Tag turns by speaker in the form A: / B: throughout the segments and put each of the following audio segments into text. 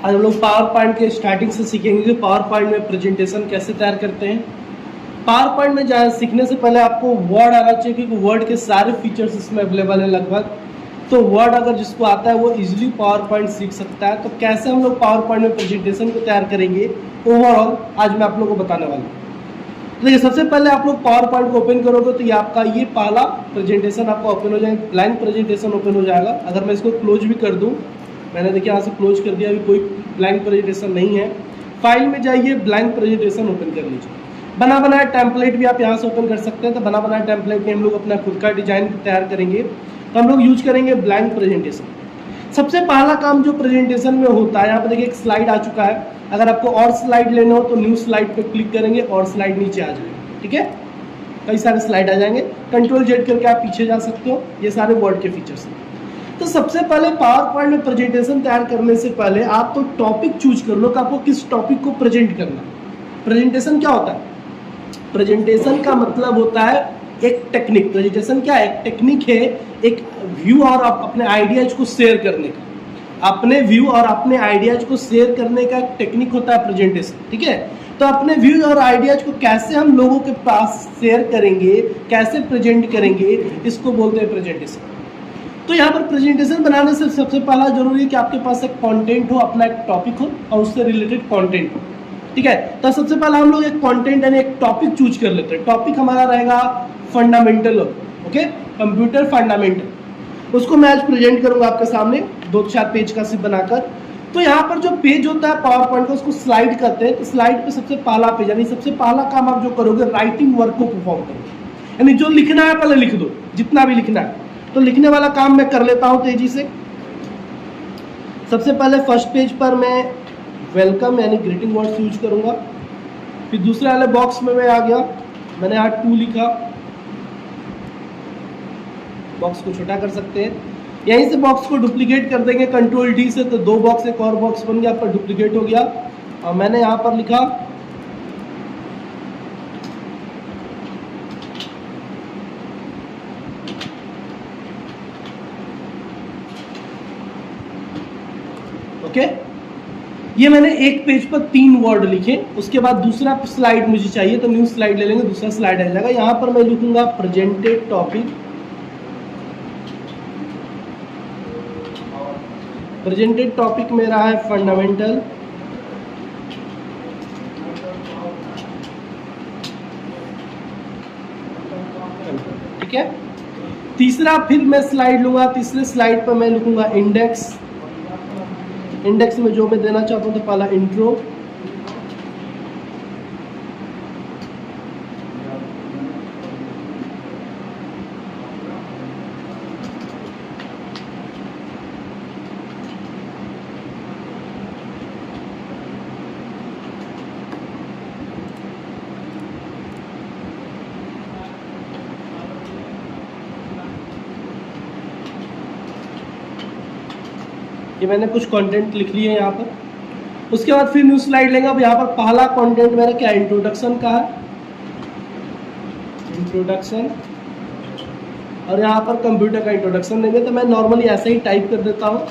A: आज हम लोग पावर पॉइंट के स्टार्टिंग से सीखेंगे कि पावर पॉइंट में प्रेजेंटेशन कैसे तैयार करते हैं। पावर पॉइंट में जाए सीखने से पहले आपको वर्ड आना चाहिए, क्योंकि वर्ड के सारे फीचर्स इसमें अवेलेबल है लगभग। तो वर्ड अगर जिसको आता है वो इजीली पावर पॉइंट सीख सकता है। तो कैसे हम लोग पावर पॉइंट में प्रेजेंटेशन को तैयार करेंगे ओवरऑल आज मैं आप लोगों को बताने वाला हूँ। तो देखिए, सबसे पहले आप लोग पावर पॉइंट को ओपन करोगे तो ये आपका ये पहला प्रेजेंटेशन आपका ओपन हो जाएगा, ब्लैंक प्रेजेंटेशन ओपन हो जाएगा। अगर मैं इसको क्लोज भी कर दूँ, मैंने देखिए यहाँ से क्लोज कर दिया, अभी कोई ब्लैंक प्रेजेंटेशन नहीं है। फाइल में जाइए, ब्लैंक प्रेजेंटेशन ओपन कर लीजिए। बना बनाया टेम्पलेट भी आप यहाँ से ओपन कर सकते हैं। तो बना बनाया टेम्पलेट में हम लोग अपना खुद का डिजाइन तैयार करेंगे, तो हम लोग यूज करेंगे ब्लैंक प्रेजेंटेशन। सबसे पहला काम जो प्रेजेंटेशन में होता है, यहाँ पर देखिए एक स्लाइड आ चुका है। अगर आपको और स्लाइड लेना हो तो न्यू स्लाइड पे क्लिक करेंगे और स्लाइड नीचे आ जाएगा। ठीक है, कई सारे स्लाइड आ जाएंगे। कंट्रोल जेड करके आप पीछे जा सकते हो। ये सारे वर्ड के फीचर्स हैं। तो सबसे पहले पावर पॉइंट में प्रेजेंटेशन तैयार करने से पहले आप तो टॉपिक चूज कर लो कि आपको किस टॉपिक को प्रेजेंट करना है। प्रेजेंटेशन क्या होता है? प्रेजेंटेशन का मतलब होता है एक टेक्निक। प्रेजेंटेशन क्या है? एक टेक्निक है, एक व्यू और अपने आइडियाज को शेयर करने का। अपने व्यू और अपने आइडियाज को शेयर करने का एक टेक्निक होता है प्रेजेंटेशन। ठीक है, तो अपने व्यू और आइडियाज को कैसे हम लोगों के पास शेयर करेंगे, कैसे प्रेजेंट करेंगे, इसको बोलते हैं प्रेजेंटेशन। तो यहाँ पर प्रेजेंटेशन बनाने से सबसे पहला जरूरी है कि आपके पास एक कंटेंट हो, अपना एक टॉपिक हो और उससे रिलेटेड कंटेंट हो। ठीक है, तो सबसे पहला हम लोग एक कंटेंट यानी एक टॉपिक चूज कर लेते हैं। टॉपिक हमारा रहेगा फंडामेंटल। Okay, computer fundamental. उसको मैं आज प्रेजेंट करूंगा आपके सामने 2-4 पेज का सिर्फ बनाकर। तो यहाँ पर जो पेज होता है पावर पॉइंट का, उसको स्लाइड कहते हैं। तो स्लाइड पे सबसे पहला पेज यानी सबसे पहला काम आप जो करोगे, राइटिंग वर्क को परफॉर्म करोगे। यानी जो लिखना है पहले लिख दो, जितना भी लिखना है। तो लिखने वाला काम मैं कर लेता हूं तेजी से। सबसे पहले फर्स्ट पेज पर मैं वेलकम यानी ग्रीटिंग वर्ड्स यूज करूंगा। फिर दूसरे वाले बॉक्स में मैं आ गया, मैंने यहाँ 2 लिखा। बॉक्स को छोटा कर सकते हैं, यहीं से बॉक्स को डुप्लीकेट कर देंगे कंट्रोल डी से। तो 2 बॉक्स एक और बॉक्स बन गया, पर डुप्लीकेट हो गया। और मैंने यहाँ पर लिखा ओके। ये मैंने एक पेज पर 3 वर्ड लिखे। उसके बाद दूसरा स्लाइड मुझे चाहिए, तो न्यू स्लाइड ले लेंगे, दूसरा स्लाइड आ जाएगा। यहां पर मैं लिखूंगा प्रेजेंटेड टॉपिक। प्रेजेंटेड टॉपिक मेरा है फंडामेंटल। ठीक है, तीसरा फिर मैं स्लाइड लूंगा। तीसरे स्लाइड पर मैं लिखूंगा इंडेक्स। इंडेक्स में जो मैं देना चाहता हूं तो पहला इंट्रो, ये मैंने कुछ कंटेंट लिख लिए यहाँ पर। उसके बाद फिर न्यू स्लाइड लेंगे। अब यहाँ पर पहला कंटेंट मेरा क्या, इंट्रोडक्शन का है, इंट्रोडक्शन। और यहाँ पर कंप्यूटर का इंट्रोडक्शन देंगे। तो मैं नॉर्मली ऐसे ही टाइप कर देता हूँ।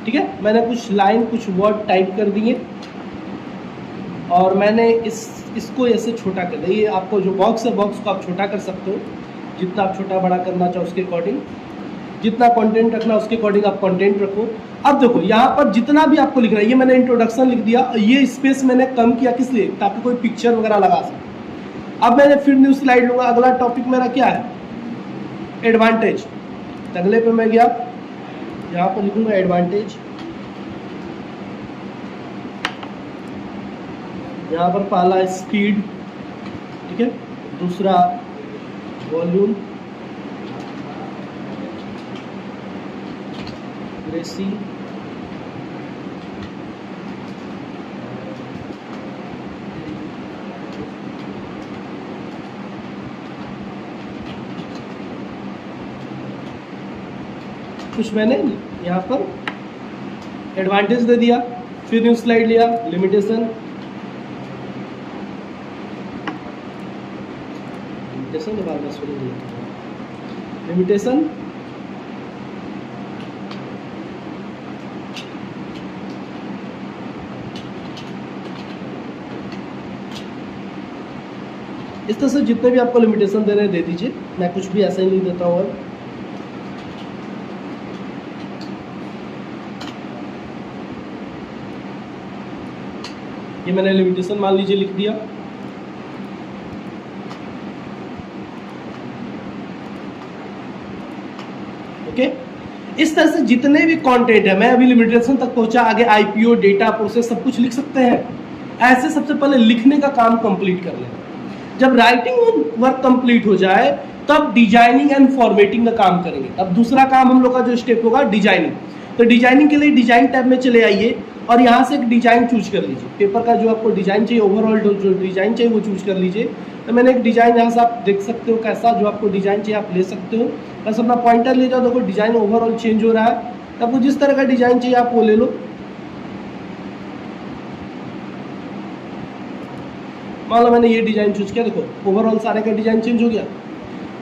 A: ठीक है, मैंने कुछ लाइन कुछ वर्ड टाइप कर दिए और मैंने इसको ऐसे छोटा कर दिया। ये आपको जो बॉक्स है, बॉक्स को आप छोटा कर सकते हो, जितना आप छोटा बड़ा करना चाहो उसके अकॉर्डिंग। जितना कंटेंट रखना उसके अकॉर्डिंग आप कंटेंट रखो। अब देखो यहाँ पर जितना भी आपको लिखना है, ये मैंने इंट्रोडक्शन लिख दिया। ये स्पेस मैंने कम किया, किस लिए? ताकि कोई पिक्चर वगैरह लगा सके। अब मैंने फिर न्यू स्लाइड लूंगा। अगला टॉपिक मेरा क्या है, एडवांटेज। अगले पे मैं गया, यहाँ पर लिखूंगा एडवांटेज। यहाँ पर पहला स्पीड, ठीक है, दूसरा वॉल्यूम, रेसी, कुछ मैंने यहाँ पर एडवांटेज दे दिया। फिर न्यू स्लाइड लिया, लिमिटेशन। लिमिटेशन के बाद लिमिटेशन, इस तरह से जितने भी आपको लिमिटेशन दे रहे हैं दे दीजिए, मैं कुछ भी ऐसा ही नहीं देता हूँ। ये मैंने लिमिटेशन मान लीजिए लिख दिया। ओके, इस तरह से जितने भी कंटेंट है, मैं अभी लिमिटेशन तक पहुंचा, आगे आईपीओ, डेटा, प्रोसेस सब कुछ लिख सकते हैं। ऐसे सबसे पहले लिखने का काम कंप्लीट कर लें। जब राइटिंग वर्क कंप्लीट हो जाए तब डिजाइनिंग एंड फॉर्मेटिंग का काम करेंगे। अब दूसरा काम हम लोग का जो स्टेप होगा डिजाइनिंग। तो डिजाइनिंग के लिए डिजाइन टैब में चले आइए और यहाँ से एक डिजाइन चूज कर लीजिए। पेपर का जो आपको डिजाइन चाहिए, ओवरऑल जो डिजाइन चाहिए वो चूज कर लीजिए। तो मैंने एक डिजाइन यहाँ से आप देख सकते हो कैसा, जो आपको डिजाइन चाहिए आप ले सकते हो। बस अपना पॉइंटर ले जाओ, देखो डिजाइन ओवरऑल चेंज हो रहा है। आपको जिस तरह का डिजाइन चाहिए आप वो ले लो। मान लो मैंने ये डिजाइन चूज किया, देखो ओवरऑल सारे का डिजाइन चेंज हो गया।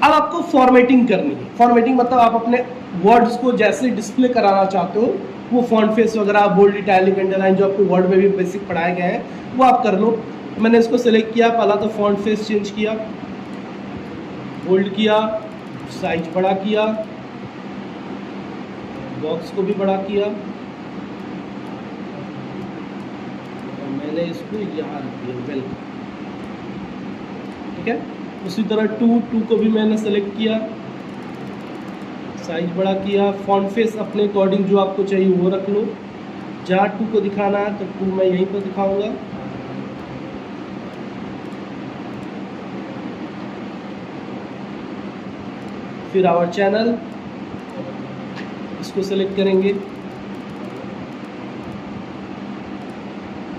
A: अब आपको फॉर्मेटिंग करनी है। फॉर्मेटिंग मतलब आप अपने वर्ड्स को जैसे डिस्प्ले कराना चाहते हो, वो फॉन्ट फेस वगैरह, बोल्ड, इटैलिक, अंडरलाइन जो आपको वर्ड में भी बेसिक पढ़ाए गए हैं वो आप कर लो। मैंने इसको सेलेक्ट किया, पहला तो फॉन्ट फेस चेंज किया, बोल्ड किया, साइज बड़ा किया, बॉक्स को भी बड़ा किया, और मैंने इसको यहाँ रख दिया वेलकम। ठीक है, उसी तरह टू को भी मैंने सेलेक्ट किया, साइज बड़ा किया, फॉन्ट फेस अपने अकॉर्डिंग जो आपको चाहिए वो रख लो। जहाँ टू को दिखाना है तो टू मैं यहीं पर दिखाऊंगा। फिर आवर चैनल, इसको सेलेक्ट करेंगे,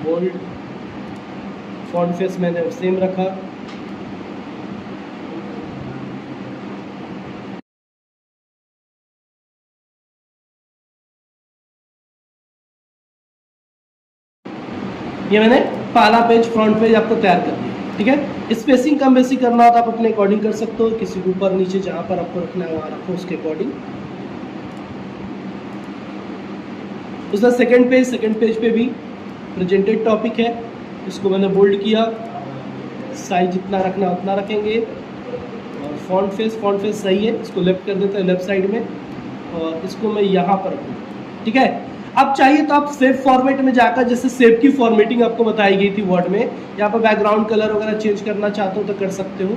A: बोल्ड, फॉन्ट फेस मैंने सेम रखा। ये मैंने पहला पेज फ्रंट पेज आपको तैयार कर दिया। ठीक है, स्पेसिंग कम बेसी करना हो तो आप अपने अकॉर्डिंग कर सकते हो, किसी को ऊपर नीचे जहाँ पर आपको रखना है वहाँ रखो उसके अकॉर्डिंग। उसका सेकंड पेज पे भी प्रेजेंटेड टॉपिक है, इसको मैंने बोल्ड किया, साइज जितना रखना उतना रखेंगे। और फॉन्ट फेस सही है, इसको लेफ्ट कर देते हैं लेफ्ट साइड में, और इसको मैं यहाँ पर रखूँगा। ठीक है, अब चाहिए तो आप सेव फॉर्मेट में जाकर, जैसे सेव की फॉर्मेटिंग आपको बताई गई थी वर्ड में, यहाँ पर बैकग्राउंड कलर वगैरह चेंज करना चाहते हो तो कर सकते हो।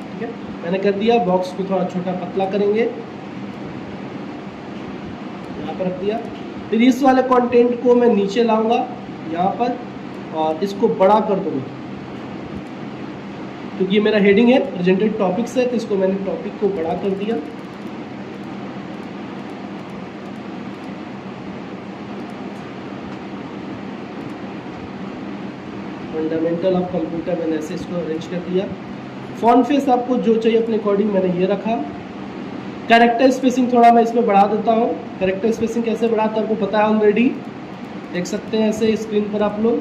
A: ठीक है, मैंने कर दिया। बॉक्स को थोड़ा छोटा पतला करेंगे, यहाँ पर रख दिया। फिर इस वाले कंटेंट को मैं नीचे लाऊंगा यहाँ पर, और इसको बड़ा कर दूंगा क्योंकि ये मेरा हेडिंग है, प्रेजेंटेड टॉपिक्स है, तो इसको मैंने टॉपिक को बड़ा कर दिया। फंडामेंटल ऑफ कंप्यूटर मैंने ऐसे इसको अरेंज कर दिया। फॉन्ट फेस आपको जो चाहिए अपने अकॉर्डिंग मैंने ये रखा। कैरेक्टर स्पेसिंग थोड़ा मैं इसमें बढ़ा देता हूँ। कैरेक्टर स्पेसिंग कैसे बढ़ाता है आपको पता है ऑलरेडी, देख सकते हैं ऐसे स्क्रीन पर आप लोग।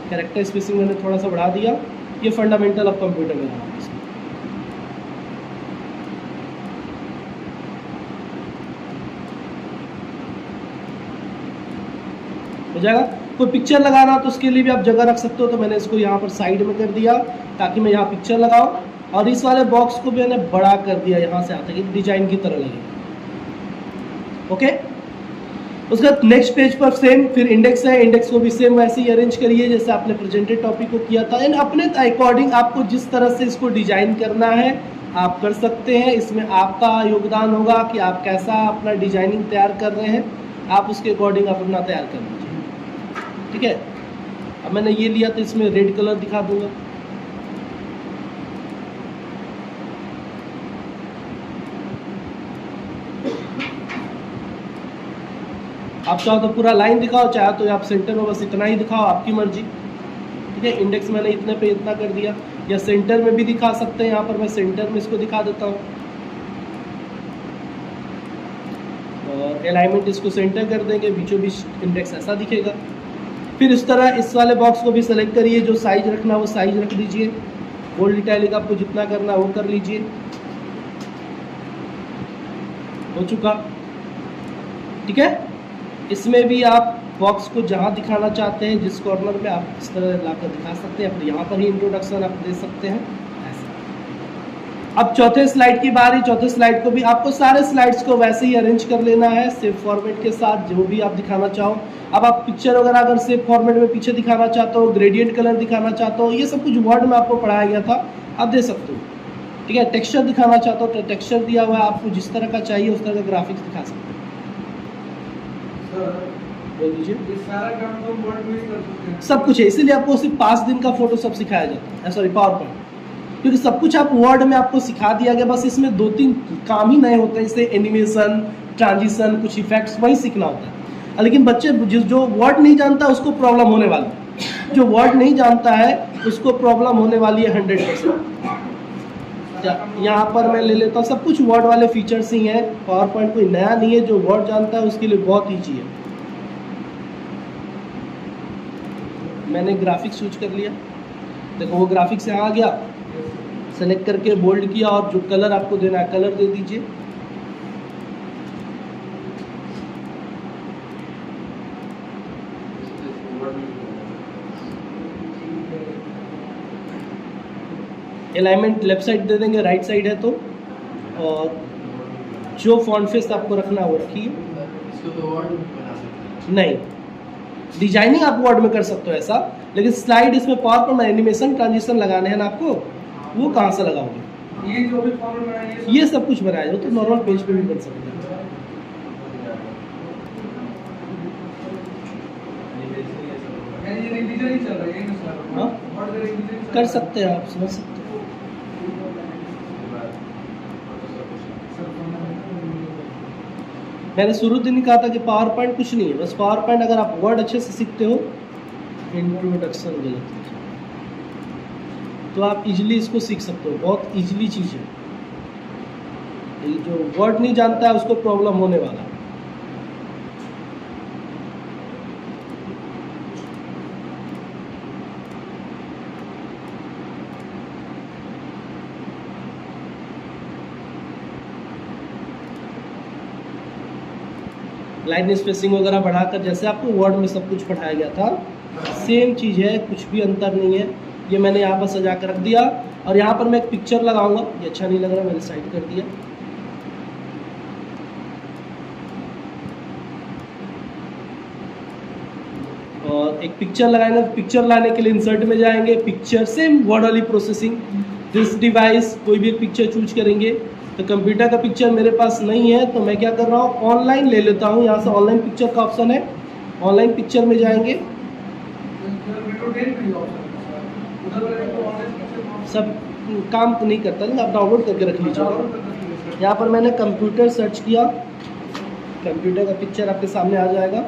A: कैरेक्टर स्पेसिंग मैंने थोड़ा सा बढ़ा दिया। ये फंडामेंटल ऑफ कंप्यूटर में रहा इसमें। हो जाएगा। कोई पिक्चर लगाना तो उसके लिए भी आप जगह रख सकते हो, तो मैंने इसको यहाँ पर साइड में कर दिया ताकि मैं यहाँ पिक्चर लगाऊं। और इस वाले बॉक्स को भी मैंने बड़ा कर दिया, यहाँ से आता है डिजाइन की तरह लगेगा। ओके, उसके बाद नेक्स्ट पेज पर सेम फिर इंडेक्स है, इंडेक्स को भी सेम वैसे ही अरेंज करिए जैसे आपने प्रेजेंटेड टॉपिक को किया था। एंड अपने अकॉर्डिंग आपको जिस तरह से इसको डिजाइन करना है आप कर सकते हैं। इसमें आपका योगदान होगा कि आप कैसा अपना डिजाइनिंग तैयार कर रहे हैं, आप उसके अकॉर्डिंग आप अपना तैयार कर लीजिए। ठीक है, अब मैंने ये लिया तो इसमें रेड कलर दिखा दूंगा। आप चाहो तो पूरा लाइन दिखाओ, चाहे तो आप सेंटर में बस इतना ही दिखाओ, आपकी मर्जी। ठीक है, इंडेक्स मैंने इतने पे इतना कर दिया, या सेंटर में भी दिखा सकते हैं। यहाँ पर मैं सेंटर में इसको दिखा देता हूँ, और अलाइनमेंट इसको सेंटर कर देंगे, बीचों बीच इंडेक्स ऐसा दिखेगा। फिर इस तरह इस वाले बॉक्स को भी सेलेक्ट करिए, जो साइज रखना वो साइज रख दीजिए। बोल्ड इटैलिक आपको जितना करना वो कर लीजिए। हो चुका। ठीक है, इसमें भी आप बॉक्स को जहाँ दिखाना चाहते हैं, जिस कॉर्नर में आप इस तरह लाकर दिखा सकते हैं, अपने यहाँ पर ही इंट्रोडक्शन आप दे सकते हैं ऐसा। अब चौथे स्लाइड की बारी। चौथे स्लाइड को भी आपको सारे स्लाइड्स को वैसे ही अरेंज कर लेना है सेव फॉर्मेट के साथ, जो भी आप दिखाना चाहो। अब आप पिक्चर वगैरह अगर सेव फॉर्मेट में पीछे दिखाना चाहते हो, ग्रेडियंट कलर दिखाना चाहते हो, ये सब कुछ वर्ड में आपको पढ़ाया गया था, आप दे सकते हो। ठीक है, टेक्सचर दिखाना चाहते हो तो टेक्सचर दिया हुआ है, आपको जिस तरह का चाहिए उस तरह का ग्राफिक्स दिखा सकते हो। बोल दीजिए।
B: सारा काम तो वर्ड में ही कर सकते हैं।
A: सब कुछ है, इसीलिए आपको सिर्फ 5 दिन का फोटो सब सिखाया जाता है, सॉरी पावर पॉइंट, क्योंकि सब कुछ आप वर्ड में आपको सिखा दिया गया। बस इसमें 2-3 काम ही नए होते हैं, जैसे एनिमेशन, ट्रांजिशन, कुछ इफेक्ट्स वही सीखना होता है। लेकिन बच्चे जो वर्ड नहीं जानता उसको प्रॉब्लम होने वाली है, जो वर्ड नहीं जानता है उसको प्रॉब्लम होने वाली है 100%। यहाँ पर मैं ले लेता हूँ, सब कुछ वर्ड वाले फीचर्स ही हैं, पावर पॉइंट कोई नया नहीं है, जो वर्ड जानता है उसके लिए बहुत ईजी है। मैंने ग्राफिक्स चूज कर लिया, देखो वो ग्राफिक्स यहाँ आ गया, सेलेक्ट करके बोल्ड किया और जो कलर आपको देना है कलर दे दीजिए। अलाइनमेंट लेफ्ट साइड दे देंगे, राइट साइड है तो, और जो फॉन्ट फेस आपको रखना है वो रखिए। नहीं, डिजाइनिंग आप वर्ड में कर सकते हो ऐसा, लेकिन स्लाइड इसमें पावर पर एनिमेशन ट्रांजिशन लगाने हैं ना आपको, वो कहाँ से लगाओगे?
B: ये जो भी फॉर्मेट बनाया
A: ये सब कुछ बनाया जाए तो नॉर्मल पेज पे भी बन सकता है।
B: ये रिवीजन ही चल रहा है, ये नहीं चल रहा।
A: हाँ?
B: वर्ड का रिवीजन
A: कर सकते हैं, आप समझ सकते हैं। मैंने शुरू दिन ही कहा था कि पावर पॉइंट कुछ नहीं है, बस पावर पॉइंट अगर आप वर्ड अच्छे से सीखते हो, इंट्रोडक्शन गलत है तो आप इजीली इसको सीख सकते हो, बहुत इजीली चीज़ है। ये जो वर्ड नहीं जानता है उसको प्रॉब्लम होने वाला है। लाइन स्पेसिंग वगैरह बढ़ाकर जैसे आपको वर्ड में सब कुछ पढ़ाया गया था सेम चीज़ है, कुछ भी अंतर नहीं है। ये मैंने यहाँ पर सजा कर रख दिया और यहाँ पर मैं एक पिक्चर लगाऊंगा, ये अच्छा नहीं लग रहा, मैंने साइड कर दिया। और एक पिक्चर लगाएंगे, पिक्चर लाने के लिए इंसर्ट में जाएंगे, पिक्चर सेम वर्ड वाली प्रोसेसिंग, दिस डिवाइस, कोई भी एक पिक्चर चूज करेंगे। तो कंप्यूटर का पिक्चर मेरे पास नहीं है तो मैं क्या कर रहा हूँ, ऑनलाइन ले लेता हूँ। यहाँ से ऑनलाइन पिक्चर का ऑप्शन है, ऑनलाइन पिक्चर में जाएंगे, सब काम नहीं करता, लेकिन आप डाउनलोड करके रख लीजिए। यहाँ पर मैंने कंप्यूटर सर्च किया, कंप्यूटर का पिक्चर आपके सामने आ जाएगा।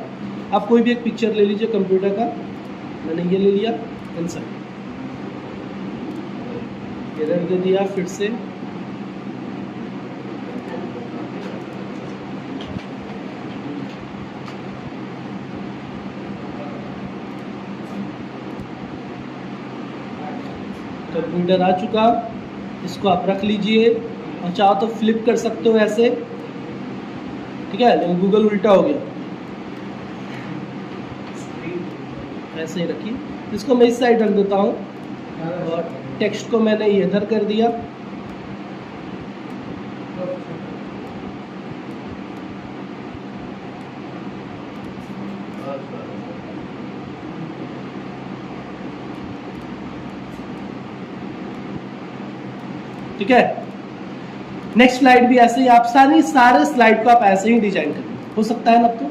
A: आप कोई भी एक पिक्चर ले लीजिए कंप्यूटर का, मैंने ये ले लिया, इंसर्ट, एरर दे दिया, फिर से कंप्यूटर आ चुका। इसको आप रख लीजिए और चाहो तो फ्लिप कर सकते हो ऐसे, ठीक है, लेकिन गूगल उल्टा हो गया, ऐसे ही रखिए। इसको मैं इस साइड रख देता हूँ और टेक्स्ट को मैंने इधर कर दिया। ठीक है, नेक्स्ट स्लाइड भी ऐसे ही आप सारे स्लाइड को आप ऐसे ही डिजाइन करें, हो सकता है ना। तो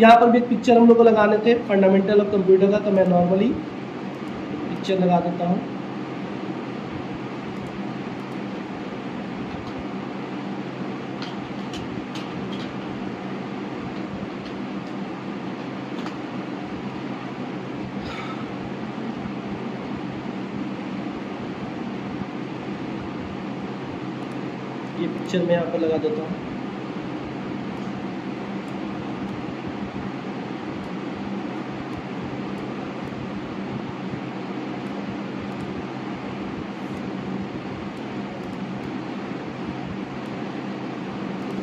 A: यहाँ पर भी एक पिक्चर हम लोग को लगाने थे फंडामेंटल ऑफ कंप्यूटर का, तो मैं नॉर्मली पिक्चर लगा देता हूँ। ये पिक्चर मैं यहाँ पर लगा देता हूँ।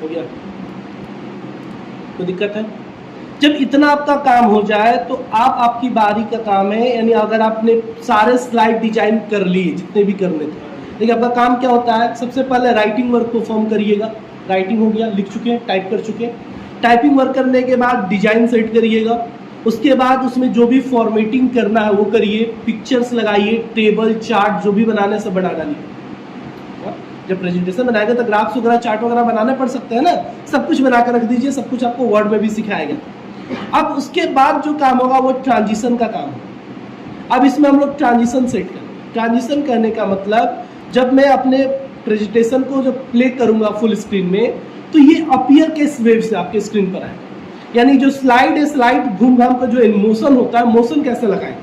A: हो गया, कोई दिक्कत है? जब इतना आपका काम हो जाए तो आपकी बारी का काम है, यानी अगर आपने सारे स्लाइड डिजाइन कर लिए जितने भी करने थे, देखिए आपका काम क्या होता है, सबसे पहले राइटिंग वर्क परफॉर्म करिएगा। राइटिंग हो गया, लिख चुके हैं, टाइप कर चुके हैं। टाइपिंग वर्क करने के बाद डिजाइन सेट करिएगा। उसके बाद उसमें जो भी फॉर्मेटिंग करना है वो करिए, पिक्चर्स लगाइए, टेबल चार्ट जो भी बनाने से बना डालिए। जब प्रेजेंटेशन बनाएगा तो ग्राफ्स वगैरह चार्ट वगैरह बनाने पड़ सकते हैं ना, सब कुछ बना कर रख दीजिए, सब कुछ आपको वर्ड में भी सिखाएगा। अब उसके बाद जो काम होगा वो ट्रांजिशन का काम है। अब इसमें हम लोग ट्रांजिशन सेट करें। ट्रांजिशन करने का मतलब, जब मैं अपने प्रेजेंटेशन को जब प्ले करूंगा फुल स्क्रीन में, तो ये अपीयर के वेव से आपके स्क्रीन पर आए, यानी जो स्लाइड है, स्लाइड घूम घाम का जो मोशन होता है, मोशन कैसे लगाएं।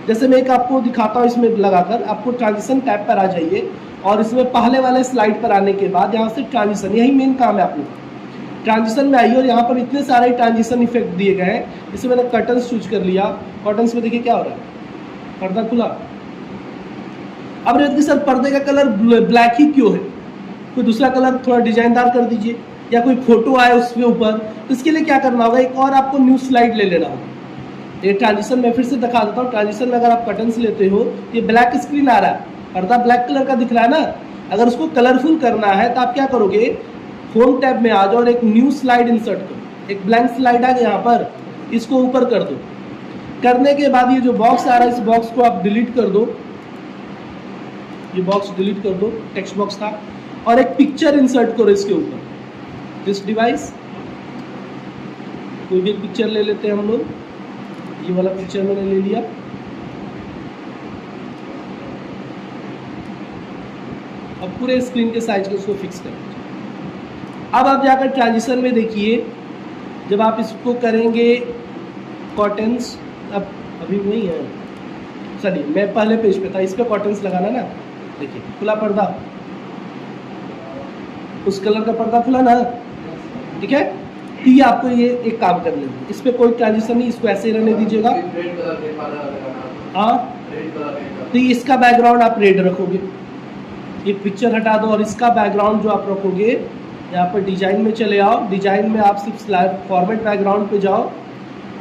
A: जैसे मैं एक आपको दिखाता हूँ, इसमें लगाकर आपको ट्रांजिशन टैब पर आ जाइए और इसमें पहले वाले स्लाइड पर आने के बाद यहाँ से ट्रांजिशन, यही मेन काम है आप लोग। ट्रांजिशन में आइए और यहाँ पर इतने सारे ट्रांजिशन इफेक्ट दिए गए हैं। इसे मैंने कर्टन्स चूज कर लिया। कर्टन्स में देखिए क्या हो रहा है, पर्दा खुला। अब देखिए सर पर्दे का कलर ब्लैक ही क्यों है, कोई दूसरा कलर थोड़ा डिजाइनदार कर दीजिए, या कोई फोटो आए उसके ऊपर। तो इसके लिए क्या करना होगा, एक और आपको न्यू स्लाइड ले लेना होगा। ये ट्रांजिशन में फिर से दिखा देता हूँ। ट्रांजिशन में अगर आप कर्टन्स लेते हो, ये ब्लैक स्क्रीन आ रहा है, पर्दा ब्लैक कलर का दिख रहा है ना। अगर उसको कलरफुल करना है तो आप क्या करोगे, होम टैब में आ जाओ और एक न्यू स्लाइड इंसर्ट करो। एक ब्लैंक स्लाइड आ गया यहाँ पर, इसको ऊपर कर दो। करने के बाद ये जो बॉक्स आ रहा है, इस बॉक्स को आप डिलीट कर दो। ये बॉक्स डिलीट कर दो, टेक्स्ट बॉक्स था, और एक पिक्चर इंसर्ट करो इसके ऊपर। दिस डिवाइस, कोई भी एक पिक्चर ले लेते हैं हम लोग। ये वाला पिक्चर मैंने ले लिया। अब पूरे स्क्रीन के साइज को उसको फिक्स कर दीजिए। अब आप जाकर ट्रांजिशन में देखिए, जब आप इसको करेंगे कॉटन्स, अब अभी वही है, चलिए मैं पहले पेज पे था, इस पे कॉटन्स लगाना ना। देखिए खुला पर्दा, उस कलर का पर्दा खुला ना, ठीक है। तो ये आपको ये एक काम कर लेंगे, इस पे कोई ट्रांजिशन नहीं, इसको ऐसे ही रहने दीजिएगा। हाँ, तो इसका बैकग्राउंड आप रेड रखोगे, ये पिक्चर हटा दो और इसका बैकग्राउंड जो आप रखोगे, यहाँ पर डिजाइन में चले आओ। डिजाइन में आप सिर्फ स्लाइड फॉर्मेट बैकग्राउंड पे जाओ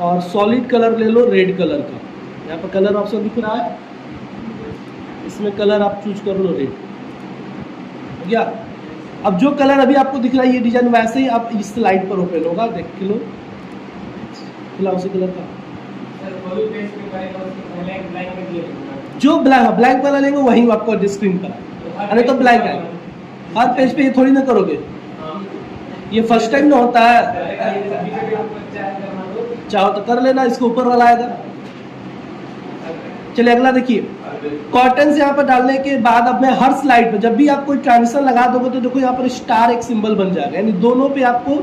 A: और सॉलिड कलर ले लो, रेड कलर का। यहाँ पर कलर ऑप्शन दिख रहा है, इसमें कलर आप चूज कर लो, रेड हो गया। अब जो कलर अभी आपको दिख रहा है ये डिजाइन, वैसे ही आप इस स्लाइड पर ओपन होगा, देख लो खुला उसी कलर का। जो ब्लैंक वाला लेंगे वही आपको स्क्रीन पर आए, अरे तो ब्लैंक आएगा। हर पेज पे ये थोड़ी ना करोगे, ये फर्स्ट टाइम ना होता है। चाहो तो कर लेना, इसके ऊपर वाला आएगा। चलिए अगला देखिए, कॉटन से यहाँ पर डालने के बाद अब मैं हर स्लाइड पे जब भी आप कोई ट्रांजिशन लगा दोगे तो देखो यहाँ पर स्टार एक सिंबल बन जाएगा, यानी दोनों पे आपको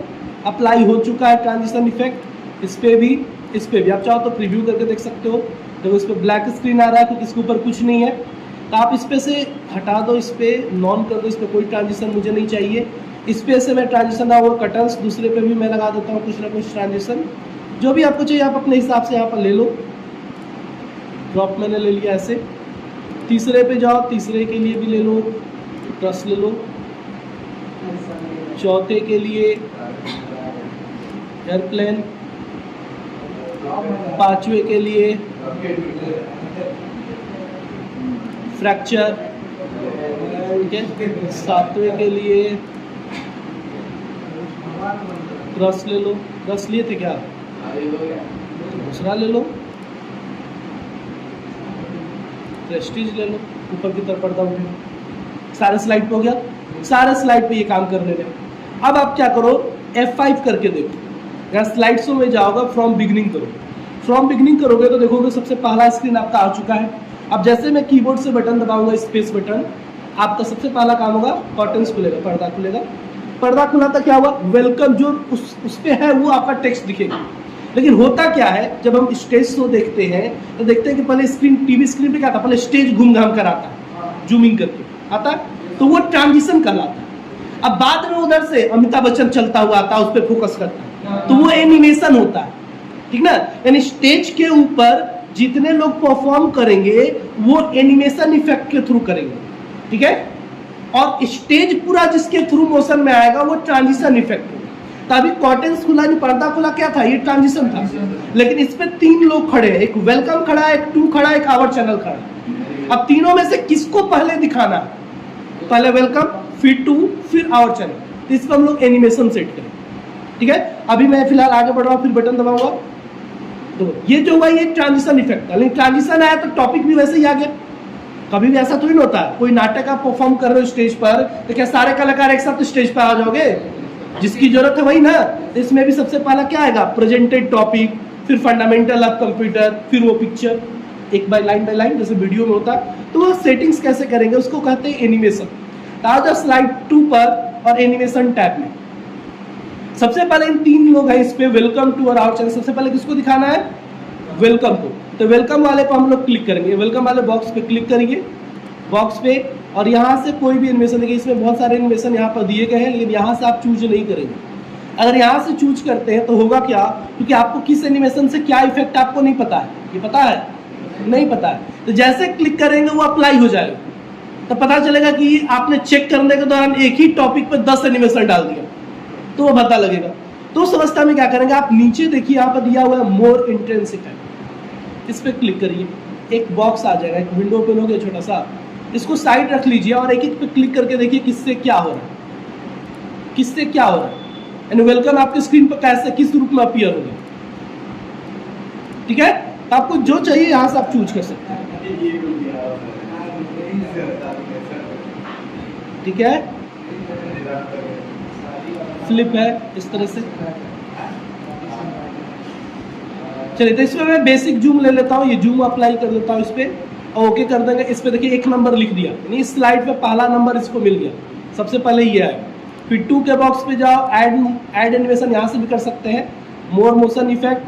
A: अप्लाई हो चुका है ट्रांजिशन इफेक्ट। इस पे भी, इस पे भी आप चाहो तो प्रीव्यू करके देख सकते हो। देखो इस पे ब्लैक स्क्रीन आ रहा है क्योंकि इसके ऊपर कुछ नहीं है, तो आप इस पे से हटा दो, इस पे नॉन कर दो, इस पे कोई ट्रांजिशन मुझे नहीं चाहिए। इस पे से मैं ट्रांजिशन और कटर्स दूसरे पे भी मैं लगा देता हूँ कुछ ना कुछ ट्रांजिशन, जो भी आपको चाहिए आप अपने हिसाब से यहाँ पर ले लो। ड्रॉप मैंने ले लिया ऐसे। तीसरे पे जाओ, तीसरे के लिए भी ले लो, ट्रस ले लो। चौथे के लिए एयरप्लेन, पांचवे के लिए फ्रैक्चर, ठीक है। सातवें के लिए ट्रस ले लो। ट्रस लिए थे क्या, दूसरा ले लो। प्रेस्टीज ले लो, ऊपर की तरफ पर्दा उठे। सारे स्लाइड पे हो गया, सारे स्लाइड पे ये काम कर रहे हैं। अब आप क्या करो, F5 करके देखो, यहाँ स्लाइड्सों में जाओगे, फ्रॉम बिगिनिंग करो। फ्रॉम बिगिनिंग करोगे तो देखोगे सबसे पहला स्क्रीन आपका आ चुका है। अब जैसे मैं कीबोर्ड से बटन दबाऊंगा, स्पेस बटन, आपका सबसे पहला काम होगा कर्टन्स खुलेगा, पर्दा खुलेगा। पर्दा खुला था क्या हुआ, वेलकम जो उस पे है वो आपका टेक्स्ट दिखेगा। लेकिन होता क्या है, जब हम स्टेज शो देखते हैं तो देखते हैं कि पहले स्क्रीन, टीवी स्क्रीन पे क्या था, पहले स्टेज घूम घाम कर आता है, जूमिंग करके आता, तो वो ट्रांजिशन कहलाता है। अब बाद में उधर से अमिताभ बच्चन चलता हुआ आता है, उस पर फोकस करता है, तो वो एनिमेशन होता है, ठीक ना। यानी स्टेज के ऊपर जितने लोग परफॉर्म करेंगे वो एनिमेशन इफेक्ट के थ्रू करेंगे, ठीक है। और स्टेज पूरा जिसके थ्रू मोशन में आएगा वो ट्रांजिशन इफेक्ट होगा। तो अभी कॉटेंस खुला नहीं, पर्दा खुला, क्या था, ये ट्रांजिशन था। लेकिन इस पे 3 लोग खड़े हैं, एक वेलकम खड़ा है, एक टू खड़ा है, एक आवर चैनल खड़ा है। अब तीनों में से किसको पहले दिखाना है? पहले वेलकम, फिर टू, फिर आवर चैनल। तो इस पर हम लोग एनिमेशन सेट करें, ठीक है। अभी मैं फिलहाल आगे बढ़ रहा हूँ, फिर बटन दबाऊंगा। तो ये जो हुआ ये ट्रांजिशन इफेक्ट था, लेकिन ट्रांजिशन आया तो टॉपिक भी वैसे ही आ गया। कभी भी ऐसा थोड़ी ना होता है, कोई नाटक आप परफॉर्म कर रहे हो स्टेज पर, तो क्या सारे कलाकार एक साथ स्टेज पर आ जाओगे? जिसकी जरूरत है वही ना। तो इसमें भी सबसे पहला क्या आएगा? प्रेजेंटेड टॉपिक, फिर फंडामेंटल ऑफ कंप्यूटर, फिर वो पिक्चर, एक बाय लाइन जैसे वीडियो में होता है। तो वो सेटिंग्स कैसे करेंगे उसको कहते हैं एनिमेशन। तो आ जाओ स्लाइड 2 पर और एनिमेशन टैब में। सबसे पहले इन 3 लोग हैं इस पे, वेलकम टू और आवर चैनल। सबसे पहले किसको दिखाना है? वेलकम को। तो वेलकम वाले पर हम लोग क्लिक करेंगे, वेलकम वाले बॉक्स पे क्लिक करेंगे, बॉक्स पे, और यहाँ से कोई भी एनिमेशन देखिए, इसमें बहुत सारे एनिमेशन यहाँ पर दिए गए हैं, लेकिन यहाँ से आप चूज नहीं करेंगे। अगर यहाँ से चूज करते हैं तो होगा क्या, क्योंकि आपको किस एनिमेशन से क्या इफेक्ट आपको नहीं पता है। ये पता है? नहीं पता है। तो जैसे क्लिक करेंगे वो अप्लाई हो जाएगा, तो पता चलेगा कि आपने चेक करने के दौरान एक ही टॉपिक पर 10 एनिमेशन डाल दिया, तो वो पता लगेगा। तो उस अवस्था में क्या करेंगे, आप नीचे देखिए यहाँ पर दिया हुआ है मोर इंटेंस इफेक्ट, इस पर क्लिक करिए, एक बॉक्स आ जाएगा, एक विंडो ओपन हो गया छोटा सा। इसको साइड रख लीजिए और एक एक पे क्लिक करके देखिए किससे क्या हो रहा है, किससे क्या हो रहा है। यानी वेलकम आपके स्क्रीन पर कैसे, किस रूप में अपीयर होगा, ठीक है। तो आपको जो चाहिए यहाँ से आप चूज कर सकते हैं, ठीक है। फ्लिप है इस तरह से। चलिए, तो इसमें मैं बेसिक जूम ले लेता हूँ, ये जूम अप्लाई कर देता हूँ इस पे, और ओके कर देंगे। इस पे देखिए 1 नंबर लिख दिया, यानी इस स्लाइड पे पहला नंबर इसको मिल गया, सबसे पहले ये है। फिर 2 के बॉक्स पे जाओ, ऐड एनिमेशन यहाँ से भी कर सकते हैं, मोर मोशन इफेक्ट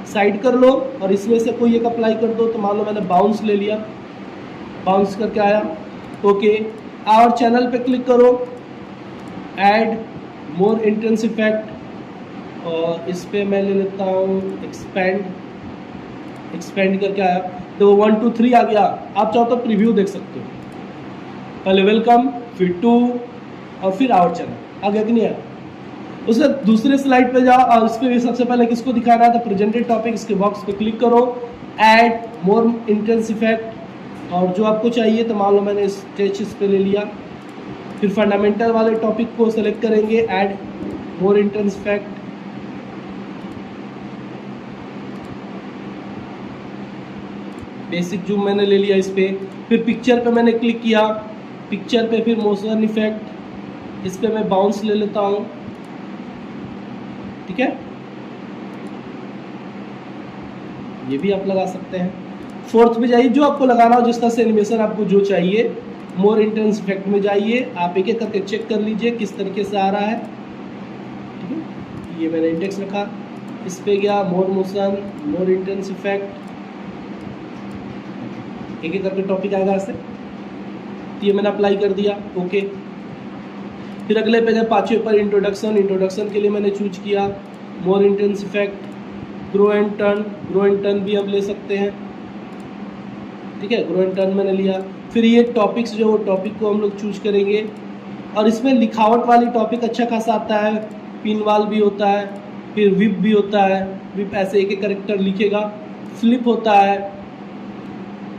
A: साइड कर लो और इसमें से कोई एक अप्लाई कर दो। तो मान लो मैंने बाउंस ले लिया, बाउंस करके आया, ओके। आवर चैनल पे क्लिक करो, ऐड मोर इंटेंस इफेक्ट, और इस पे मैं ले लेता हूँ एक्सपेंड करके आया। तो 1 2 3 आ गया। आप चाहो तो प्रीव्यू देख सकते हो, पहले वेलकम, फिर 2 और फिर आवर चैनल, आ गया कि नहीं आया। उसके दूसरे स्लाइड पे जाओ और इस पे भी सबसे पहले किसको दिखाना है, तो प्रेजेंटेड टॉपिक, इसके बॉक्स पे क्लिक करो, ऐड मोर इंटेंस इफेक्ट, और जो आपको चाहिए, तो मान लो मैंने स्केच इस पे ले लिया। फिर फंडामेंटल वाले टॉपिक को सेलेक्ट करेंगे, add more intense effect, basic zoom मैंने ले लिया इस पे। फिर पिक्चर पे मैंने क्लिक किया, पिक्चर पे फिर मोशन इफेक्ट, इस पे मैं बाउंस ले लेता हूँ, ठीक है। ये भी आप लगा सकते हैं। 4th पे जाइए, जो आपको लगाना हो, जिस तरह से एनिमेशन आपको जो चाहिए, मोर इंटेंस इफेक्ट में जाइए, आप एक एक करके चेक कर लीजिए किस तरीके से आ रहा है, ठीक है। ये मैंने इंडेक्स रखा, इस पे गया, मोर मोशन, मोर इंटेंस इफेक्ट, एक एक करके टॉपिक आएगा ऐसे। तो ये मैंने अप्लाई कर दिया, ओके। फिर अगले पे गए, 5वें पर इंट्रोडक्शन, इंट्रोडक्शन के लिए मैंने चूज किया more intense effect, grow and turn भी आप ले सकते हैं, ठीक है। ग्रो एंड टर्न मैंने लिया। फिर ये टॉपिक्स जो, टॉपिक को हम लोग चूज करेंगे, और इसमें लिखावट वाली टॉपिक अच्छा खासा आता है, पिन वाल भी होता है, फिर विप भी होता है, विप ऐसे एक एक कैरेक्टर लिखेगा, फ्लिप होता है,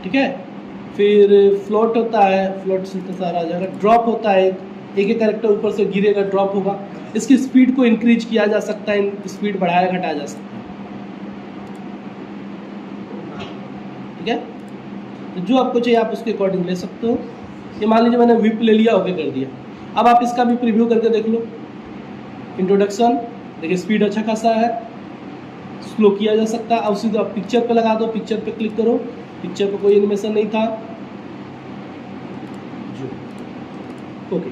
A: ठीक है। फिर फ्लोट होता है, फ्लोट से तो सारा आ जाएगा, ड्रॉप होता है, एक एक कैरेक्टर ऊपर से गिरेगा, ड्रॉप होगा। इसकी स्पीड को इंक्रीज किया जा सकता है, स्पीड बढ़ाया घटाया जा सकता है, ठीक है। तो जो आपको चाहिए आप उसके अकॉर्डिंग ले सकते हो। ये मान लीजिए मैंने विप ले लिया, ओके कर दिया। अब आप इसका भी प्रीव्यू करके देख लो। इंट्रोडक्शन देखिए, स्पीड अच्छा खासा है, स्लो किया जा सकता है। अब सीधे आप पिक्चर पे लगा दो, पिक्चर पे क्लिक करो, पिक्चर पे कोई एनिमेशन नहीं था, ओके।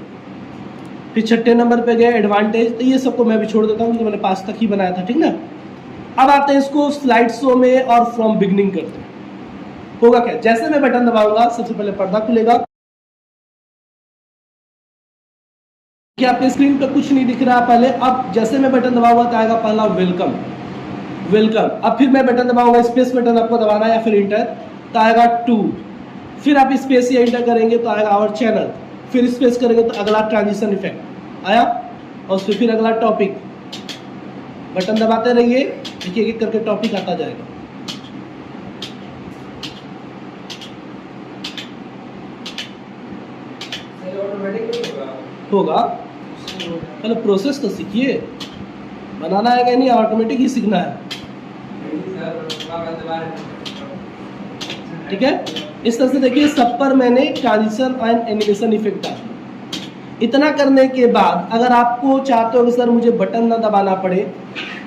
A: फिर 6ठे नंबर पे गए, एडवांटेज। तो ये सबको मैं भी छोड़ देता हूँ, मैंने 5 तक ही बनाया था, ठीक ना। अब आते हैं इसको स्लाइड शो में और फ्रॉम बिगनिंग करते हैं। होगा क्या, जैसे मैं बटन दबाऊंगा सबसे पहले पर्दा खुलेगा, कि आपके स्क्रीन पे कुछ नहीं दिख रहा पहले। अब जैसे मैं बटन दबाऊंगा तो आएगा पहला वेलकम, वेलकम। अब फिर मैं बटन दबाऊंगा, स्पेस बटन आपको दबाना है या फिर इंटर, तो आएगा 2। फिर आप स्पेस या इंटर करेंगे तो आएगा आवर चैनल, फिर स्पेस करेंगे तो अगला ट्रांजिशन इफेक्ट आया, और फिर अगला टॉपिक, बटन दबाते रहिए, देखिए एक एक करके टॉपिक आता जाएगा।
B: ऑटोमेटिक
A: होगा, पहले प्रोसेस तो सीखिए, बनाना है कि नहीं, ऑटोमेटिक ही सीखना है। ठीक है, इस तरह से देखिए सब पर मैंने ट्रांजिशन एंड एनिमेशन इफेक्ट डाल दिया। इतना करने के बाद अगर आपको चाहते हो कि सर मुझे बटन ना दबाना पड़े,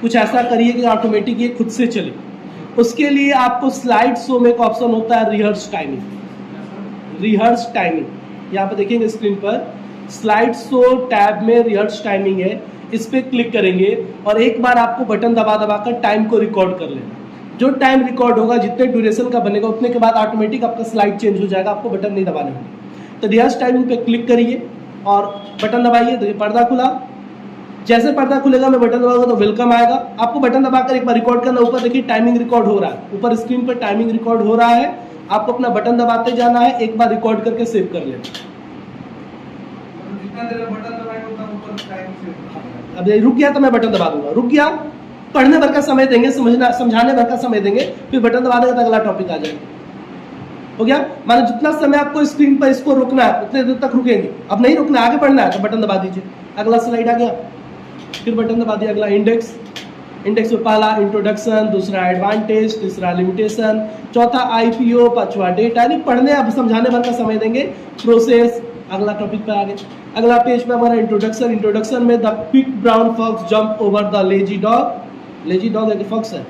A: कुछ ऐसा करिए कि ऑटोमेटिक ये खुद से चले, उसके लिए आपको स्लाइड शो में एक ऑप्शन होता है रिहर्स टाइमिंग। रिहर्स टाइमिंग यहाँ पे देखेंगे स्क्रीन पर, स्लाइड शो टैब में रिहर्स टाइमिंग है, इस पर क्लिक करेंगे और एक बार आपको बटन दबा दबा कर टाइम को रिकॉर्ड कर लेना। जो टाइम रिकॉर्ड होगा, जितने ड्यूरेशन का बनेगा, उतने के बाद ऑटोमेटिक आपका स्लाइड चेंज हो जाएगा, आपको बटन नहीं दबाने होंगे। तो रिहर्स टाइमिंग पे क्लिक करिए और बटन दबाइए, तो ये पर्दा खुला। जैसे पर्दा खुलेगा मैं बटन दबाऊंगा तो वेलकम आएगा। आपको बटन दबाकर एक बार रिकॉर्ड करना, ऊपर देखिए टाइमिंग रिकॉर्ड हो रहा है, ऊपर स्क्रीन पर टाइमिंग रिकॉर्ड हो रहा है। आपको अपना बटन दबाते जाना है, एक बार रिकॉर्ड करके सेव कर लेना।
B: जितना देर बटन दबाएंगे उतना ऊपर टाइम से।
A: अब ये रुक गया तो मैं बटन दबा दूंगा, रुक गया, पढ़ने भर का समय देंगे, समझाने भर का समय देंगे, फिर बटन दबा देंगे तो अगला टॉपिक आ जाएगा। हो गया, मानो जितना समय आपको स्क्रीन पर इसको रुकना है उतने देर तक रुकेंगे। अब नहीं रुकना, आगे बढ़ना है तो बटन दबा दीजिए, अगला स्लाइड आ गया, फिर बटन दबा दिया, अगला इंडेक्स। इंडेक्स में पहला इंट्रोडक्शन, दूसरा एडवांटेज, तीसरा लिमिटेशन, चौथा आईपीओ, पांचवा डेटा। यानी पढ़ने अब समझाने भर का समय देंगे। प्रोसेस, अगला टॉपिक पे आ गए। अगला पेज पे हमारा इंट्रोडक्शन। इंट्रोडक्शन में the quick brown fox jump over the lazy dog. Lazy dog एक फॉक्स है,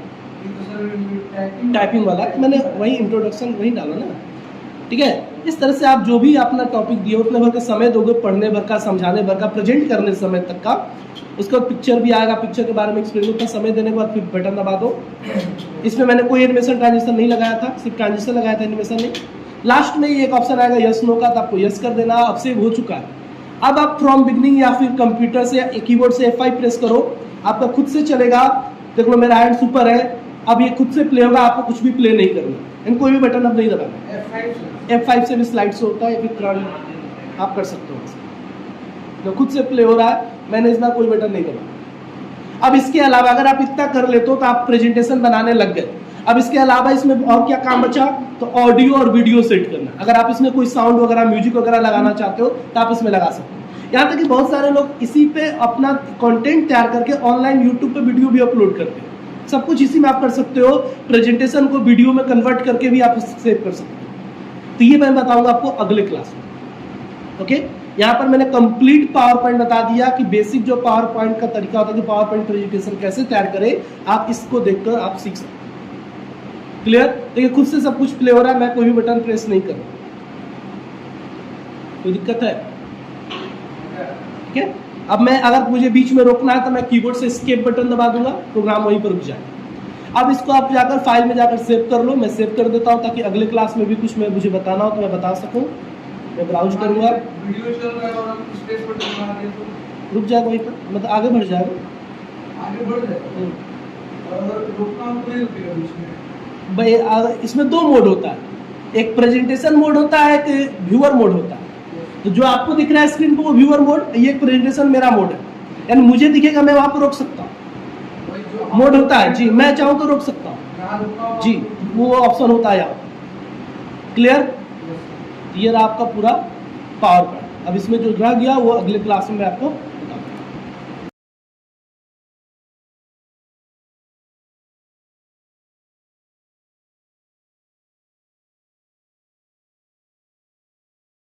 A: टाइपिंग वाला, मैंने वही इंट्रोडक्शन वही डाला ना। ठीक है, इस तरह से आप जो भी अपना टॉपिक दिए उतने भर का समय दोगे, पढ़ने भर का, समझाने भर का, प्रेजेंट करने समय तक का। उसका पिक्चर भी आएगा, पिक्चर के बारे में एक्सप्लेन, उतना समय देने के बाद फिर बटन दबा दो। इसमें मैंने कोई एनिमेशन ट्रांजिशन नहीं लगाया था, सिर्फ ट्रांजिशन लगाया था, एनिमेशन नहीं। लास्ट में ये एक ऑप्शन आएगा यस नो का, तो आपको यस कर देना, अब सेव हो चुका है। अब आप फ्रॉम बिगनिंग या फिर कंप्यूटर से कीबोर्ड से F5 प्रेस करो, आपका खुद से चलेगा। देख लो मेरा हैंड सुपर है, अब ये खुद से प्ले होगा, आपको कुछ भी प्ले नहीं करना, इन कोई भी बटन अब नहीं दबाना। F5 से भी स्लाइड शो होता है, फिर आप कर सकते हो, तो खुद से प्ले हो रहा है, मैंने इस बार कोई बटन नहीं दबाया। अब इसके अलावा अगर आप इतना कर लेते हो तो आप प्रेजेंटेशन बनाने लग गए। अब इसके अलावा इसमें और क्या काम बचा, तो ऑडियो और वीडियो सेट करना। अगर आप इसमें कोई साउंड वगैरह, म्यूजिक वगैरह लगाना चाहते हो तो आप इसमें लगा सकते हो। यहाँ तक कि बहुत सारे लोग इसी पे अपना कंटेंट तैयार करके ऑनलाइन यूट्यूब पे वीडियो भी अपलोड करते हैं। सब कुछ इसी में आप कर सकते हो। प्रेजेंटेशन को वीडियो में कन्वर्ट करके भी आप सेव कर सकते हो। तो ये मैं बताऊंगा आपको अगले क्लास में। ओके, यहाँ पर मैंने कंप्लीट पावर पॉइंट बता दिया कि बेसिक जो पावर पॉइंट का तरीका होता है कि पावर पॉइंट प्रेजेंटेशन कैसे तैयार करें, आप इसको देखकर आप सीख सकते हो। क्लियर? देखिए खुद से सब कुछ प्ले हो रहा है, मैं कोई भी बटन प्रेस नहीं कर रहा। कोई दिक्कत है? ठीक है, अब मैं अगर मुझे बीच में रोकना है तो मैं कीबोर्ड से एस्केप बटन दबा दूंगा, प्रोग्राम वहीं पर रुक जाएगा। अब इसको आप जाकर फाइल में जाकर सेव कर लो। मैं सेव कर देता हूं ताकि अगले क्लास में भी कुछ मुझे बताना हो तो मैं बता सकूं। मैं ब्राउज करूंगा,
B: वीडियो चल रहा है और हम स्पेस पर दबा दें तो
A: रुक जाएगा वहीं पर, मतलब आगे बढ़ जाएगा,
B: आगे बढ़ जाएगा। और रुकना तो नहीं रुकेगा बीच में।
A: भाई इसमें दो मोड होता है, एक प्रेजेंटेशन मोड होता है, एक व्यूअर मोड होता है। तो जो आपको दिख रहा है स्क्रीन पर वो व्यूअर मोड, ये प्रेजेंटेशन मेरा मोड है, यानी मुझे दिखेगा मैं वहां पर रोक सकता हूँ। मोड होता है जी, मैं चाहूँ तो रोक सकता हूँ जी, वो ऑप्शन होता है यहाँ। क्लियर? ये रहा आपका पूरा पावर पॉइंट। अब इसमें जो रह गया वो अगले क्लास में मैं आपको